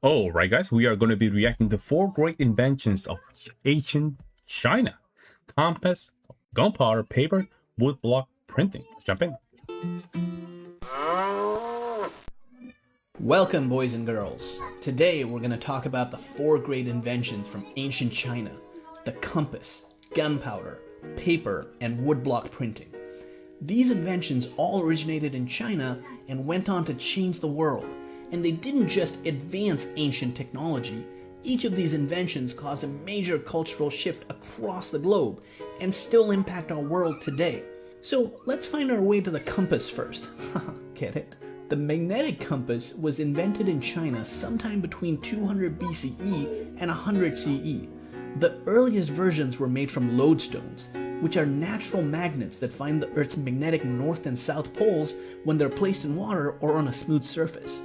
All right, guys, we are going to be reacting to four great inventions of ancient China: compass, gunpowder, paper, woodblock printing. Let's jump in. Welcome, boys and girls. Today we're going to talk about the four great inventions from ancient China: the compass, gunpowder, paper, and woodblock printing. These inventions all originated in China and went on to change the world. And they didn't just advance ancient technology. Each of these inventions caused a major cultural shift across the globe and still impact our world today. So let's find our way to the compass first. Get it? The magnetic compass was invented in China sometime between 200 BCE and 100 CE. The earliest versions were made from lodestones, which are natural magnets that find the Earth's magnetic north and south poles when they're placed in water or on a smooth surface.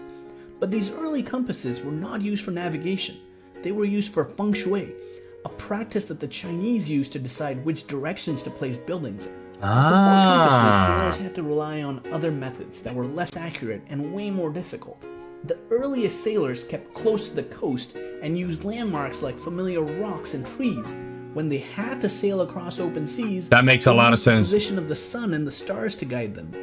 But these early compasses were not used for navigation. They were used for feng shui, a practice that the Chinese used to decide which directions to place buildings. Before compasses, sailors had to rely on other methods that were less accurate and way more difficult. The earliest sailors kept close to the coast and used landmarks like familiar rocks and trees. When they had to sail across open seas, that makes a lot of sense. The position of the sun and the stars to guide them.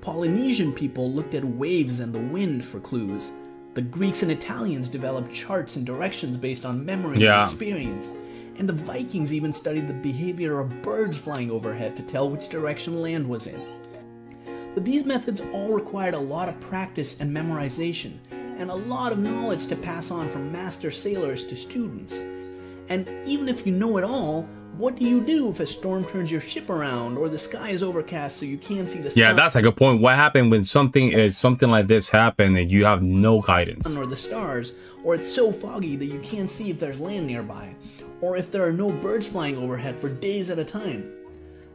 Polynesian people looked at waves and the wind for clues. The Greeks and Italians developed charts and directions based on memory and experience. And the Vikings even studied the behavior of birds flying overhead to tell which direction land was in. But these methods all required a lot of practice and memorization, and a lot of knowledge to pass on from master sailors to students. And even if you know it all, what do you do if a storm turns your ship around or the sky is overcast so you can't see the sun? Yeah, that's a good point. What happened when something like this happen and you have no guidance? Or the stars, or it's so foggy that you can't see if there's land nearby, or if there are no birds flying overhead for days at a time.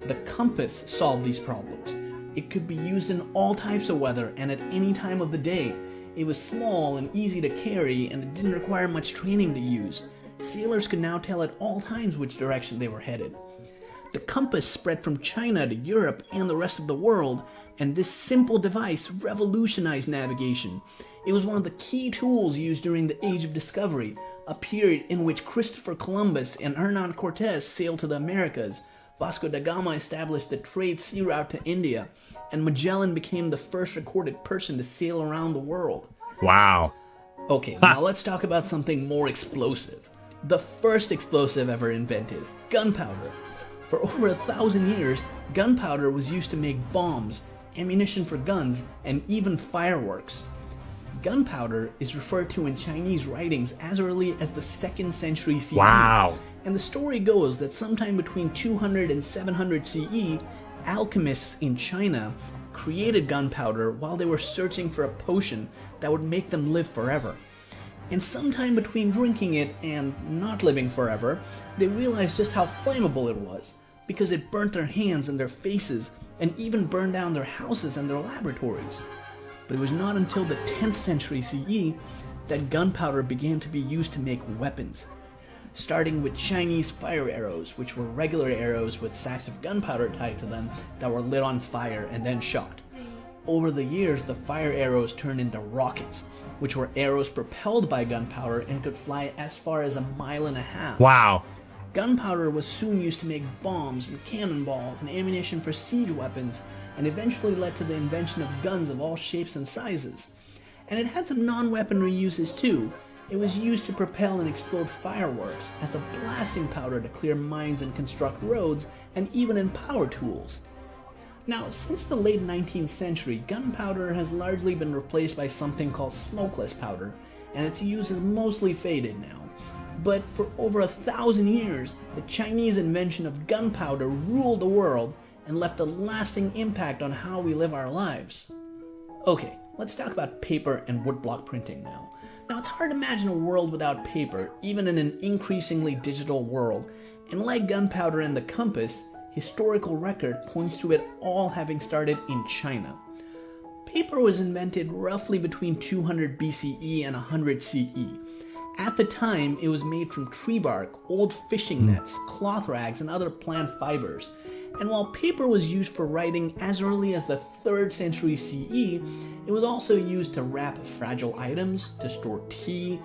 The compass solved these problems. It could be used in all types of weather and at any time of the day. It was small and easy to carry, and it didn't require much training to use. Sailors could now tell at all times which direction they were headed. The compass spread from China to Europe and the rest of the world, and this simple device revolutionized navigation. It was one of the key tools used during the Age of Discovery, a period in which Christopher Columbus and Hernan Cortez sailed to the Americas, Vasco da Gama established the trade sea route to India, and Magellan became the first recorded person to sail around the world. Wow. Okay, now let's talk about something more explosive. The first explosive ever invented, gunpowder. For over 1,000 years, gunpowder was used to make bombs, ammunition for guns, and even fireworks. Gunpowder is referred to in Chinese writings as early as the 2nd century CE. Wow. And the story goes that sometime between 200 and 700 CE, alchemists in China created gunpowder while they were searching for a potion that would make them live forever. And sometime between drinking it and not living forever, they realized just how flammable it was, because it burnt their hands and their faces, and even burned down their houses and their laboratories. But it was not until the 10th century CE that gunpowder began to be used to make weapons, starting with Chinese fire arrows, which were regular arrows with sacks of gunpowder tied to them that were lit on fire and then shot. Over the years, the fire arrows turned into rockets, which were arrows propelled by gunpowder and could fly as far as 1.5 miles. Wow. Gunpowder was soon used to make bombs and cannonballs and ammunition for siege weapons, and eventually led to the invention of guns of all shapes and sizes. And it had some non-weaponry uses too. It was used to propel and explode fireworks, as a blasting powder to clear mines and construct roads, and even in power tools. Now, since the late 19th century, gunpowder has largely been replaced by something called smokeless powder, and its use is mostly faded now. But for over 1,000 years, the Chinese invention of gunpowder ruled the world and left a lasting impact on how we live our lives. Okay, let's talk about paper and woodblock printing now. Now, it's hard to imagine a world without paper, even in an increasingly digital world, and like gunpowder and the compass, historical record points to it all having started in China. Paper was invented roughly between 200 BCE and 100 CE. At the time, it was made from tree bark, old fishing nets, cloth rags, and other plant fibers, And while paper was used for writing as early as the 3rd century CE, it was also used to wrap fragile items, to store tea,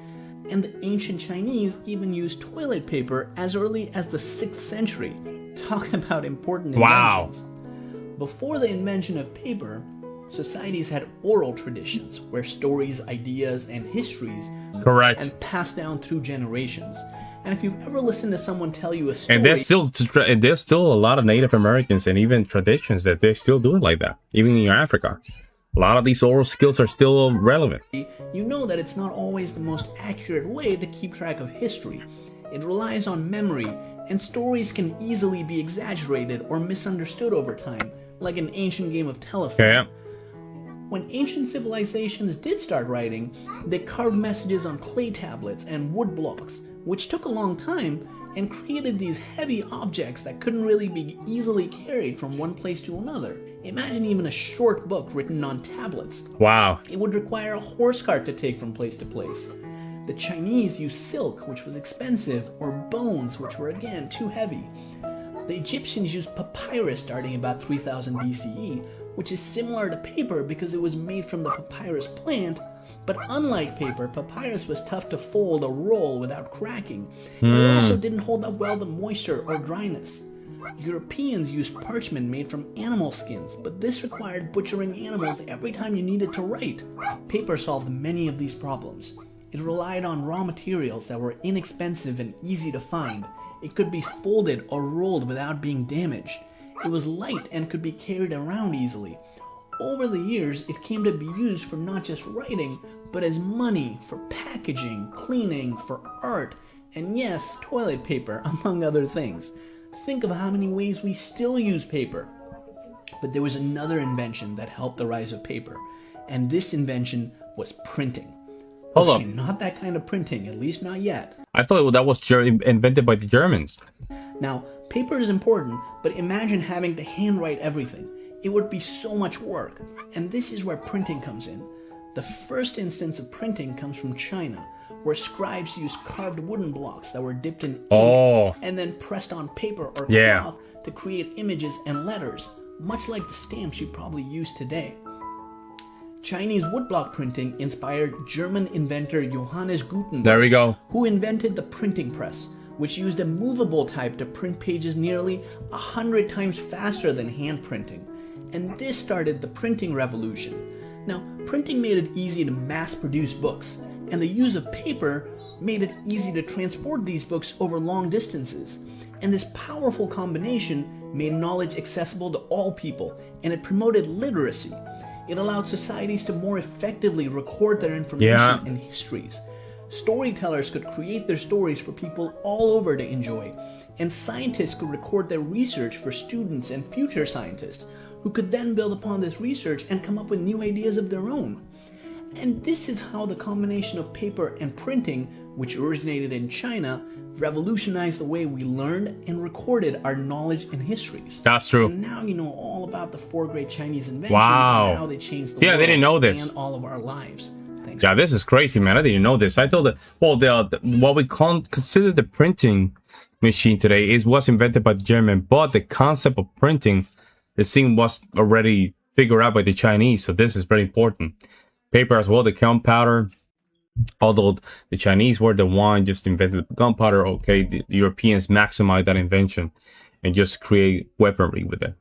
and the ancient Chinese even used toilet paper as early as the 6th century. Talk about important inventions. Wow. Before the invention of paper, societies had oral traditions where stories, ideas, and histories Correct. and passed down through generations. And if you've ever listened to someone tell you a story, And there's still a lot of Native Americans and even traditions that they still do it like that, even in Africa. A lot of these oral skills are still relevant. you know that it's not always the most accurate way to keep track of history. It relies on memory, and stories can easily be exaggerated or misunderstood over time, like an ancient game of telephone. Yeah. When ancient civilizations did start writing, they carved messages on clay tablets and wood blocks, which took a long time, and created these heavy objects that couldn't really be easily carried from one place to another. Imagine even a short book written on tablets. Wow. It would require a horse cart to take from place to place. The Chinese used silk, which was expensive, or bones, which were again too heavy. The Egyptians used papyrus starting about 3000 BCE, which is similar to paper because it was made from the papyrus plant, but unlike paper, papyrus was tough to fold or roll without cracking, and it also didn't hold up well to moisture or dryness. Europeans used parchment made from animal skins, but this required butchering animals every time you needed to write. Paper solved many of these problems. It relied on raw materials that were inexpensive and easy to find. It could be folded or rolled without being damaged. It was light and could be carried around easily. Over the years, it came to be used for not just writing, but as money, for packaging, cleaning, for art, and yes, toilet paper, among other things. Think of how many ways we still use paper. But there was another invention that helped the rise of paper, and this invention was printing. Hold Okay, up. not that kind of printing, at least not yet. I thought that was invented by the Germans. Now, paper is important, but imagine having to handwrite everything. It would be so much work, and this is where printing comes in. The first instance of printing comes from China, where scribes used carved wooden blocks that were dipped in ink and then pressed on paper or cloth to create images and letters, much like the stamps you probably use today. Chinese woodblock printing inspired German inventor Johannes Gutenberg, There we go. who invented the printing press, which used a movable type to print pages nearly 100 times faster than hand printing. And this started the printing revolution. Now, printing made it easy to mass-produce books, and the use of paper made it easy to transport these books over long distances. And this powerful combination made knowledge accessible to all people, and it promoted literacy. It allowed societies to more effectively record their information and histories. Storytellers could create their stories for people all over to enjoy, and scientists could record their research for students and future scientists, who could then build upon this research and come up with new ideas of their own. And this is how the combination of paper and printing, which originated in China, revolutionized the way we learned and recorded our knowledge and histories. That's true. And now you know all about the 4 great Chinese inventions Wow. and how they changed the Yeah, world they didn't know this. and all of our lives. Thanks. Yeah, this is crazy, man. I didn't know this. I thought that, well, what we consider the printing machine today was invented by the German, but the concept of printing, the thing was already figured out by the Chinese. So this is very important. Paper as well, the gunpowder. Although the Chinese were the one just invented gunpowder, okay, the Europeans maximized that invention and just create weaponry with it.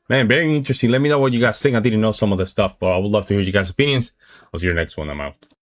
Man, very interesting. Let me know what you guys think. I didn't know some of the stuff, but I would love to hear you guys' opinions. I'll see you next one. I'm out.